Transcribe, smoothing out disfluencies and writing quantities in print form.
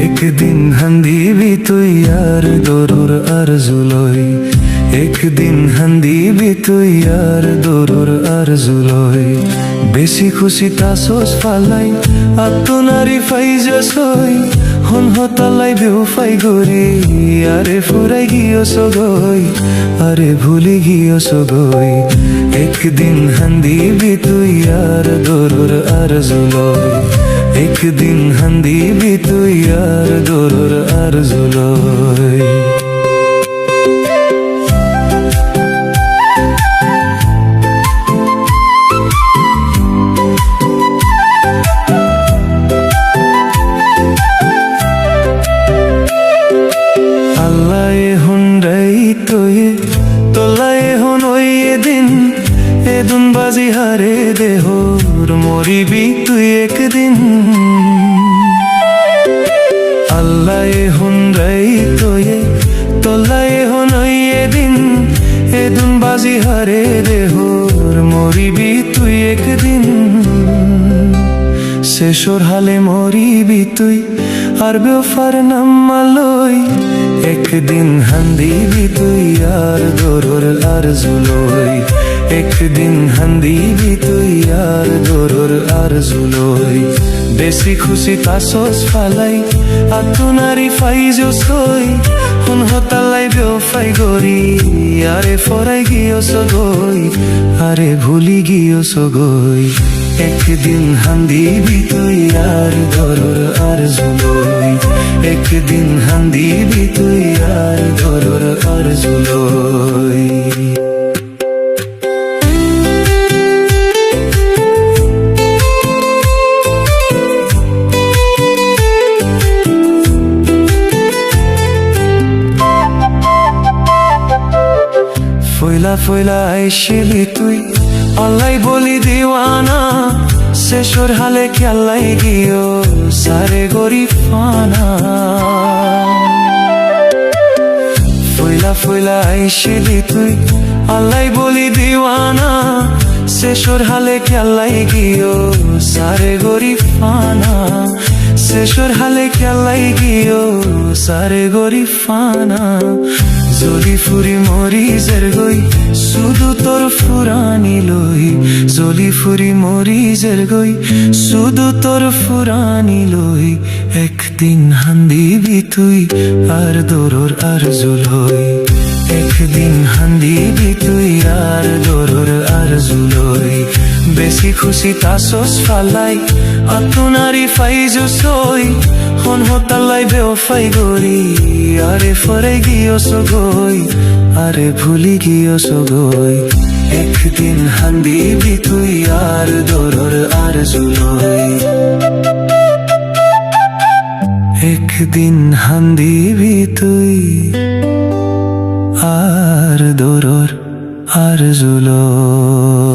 একদিন হান্দিবি তুই আর দরুর আরজুলই, একদিন হান্দিবি তুই আর দরুর আরজুলই। বেশি খুশি তাসোস ফালাই আত্মনারি ফাইজসই, হন হতালাই বেউফাই গরি। আরে ফুরাই গিয়েছ গই, আরে ভুলি গিয়েছ গই। একদিন হান্দিবি তুই আর দরুর আরজুলই, একদিন হান্দিবি তুই আর দরুর আরজুলই। আল্লাহ হুন্ডাই তুই তোলায় হন ওই এদিন, এদুন বাজি হারে দেহর মরিবি তুই একদিন। আল্লাহ হুন্ডাই তুই তোলায় হন ওই এদিন, এদুন বাজি হারে দেহর মরিবি তুই একদিন। শেষর হালে মরিবি তুই আর বেওফার নাম মালই, একদিন হান্দিবি তুই আর দরুর আরজুলই, একদিন হান্দিবি তুই আর দরুর আরজুলই। বেশি খুশি তাসোস ফালাই আত্মনারি ফাইজসই, হন হতালাই বেওফাই গরি। আরে ফরাই গিয়েছ গই, আরে ভুলি গিয়েছ গই। একদিন হান্দিবি তুই আর দরুর আরজুলই, একদিন হান্দিবি তুই আর দরুর আরজুলই। ফইলা ফইলা আইসিলি তুই আল্লাই বলি দিওয়ানা, শেষর হালে খেলাই গিয়েও সারে গরিব ফানা। ফইলা ফইলা আইসিলি তুই আল্লাই বলি দিওয়ানা, শেষর হালে খেলাই গিয়েও সারে গরিব ফানা। শেষর হালে খেলাই গিয়েও সারে গরিব ফানা। জলি ফুরি মরিজের গই শুধু তোর ফুরানি লই, জলি ফুরি মরিজের গই শুধু তোর ফুরানি লই। একদিন হান্দিবি তুই আর দরুর আরজুলই, একদিন হান্দিবি তুই আর দরুর আরজুলই। বেশি খুশি তাসোস ফালাই আত্মনারি ফাইজসই, হন হতালাই বেওফাই গরি। আরে ফরাই গিয়েছ গই, আরে ভুলি গিয়েছ গই। একদিন হান্দিবি তুই আর দরুর আরজুলই, একদিন হান্দিবি তুই আর দরুর আরজুলই।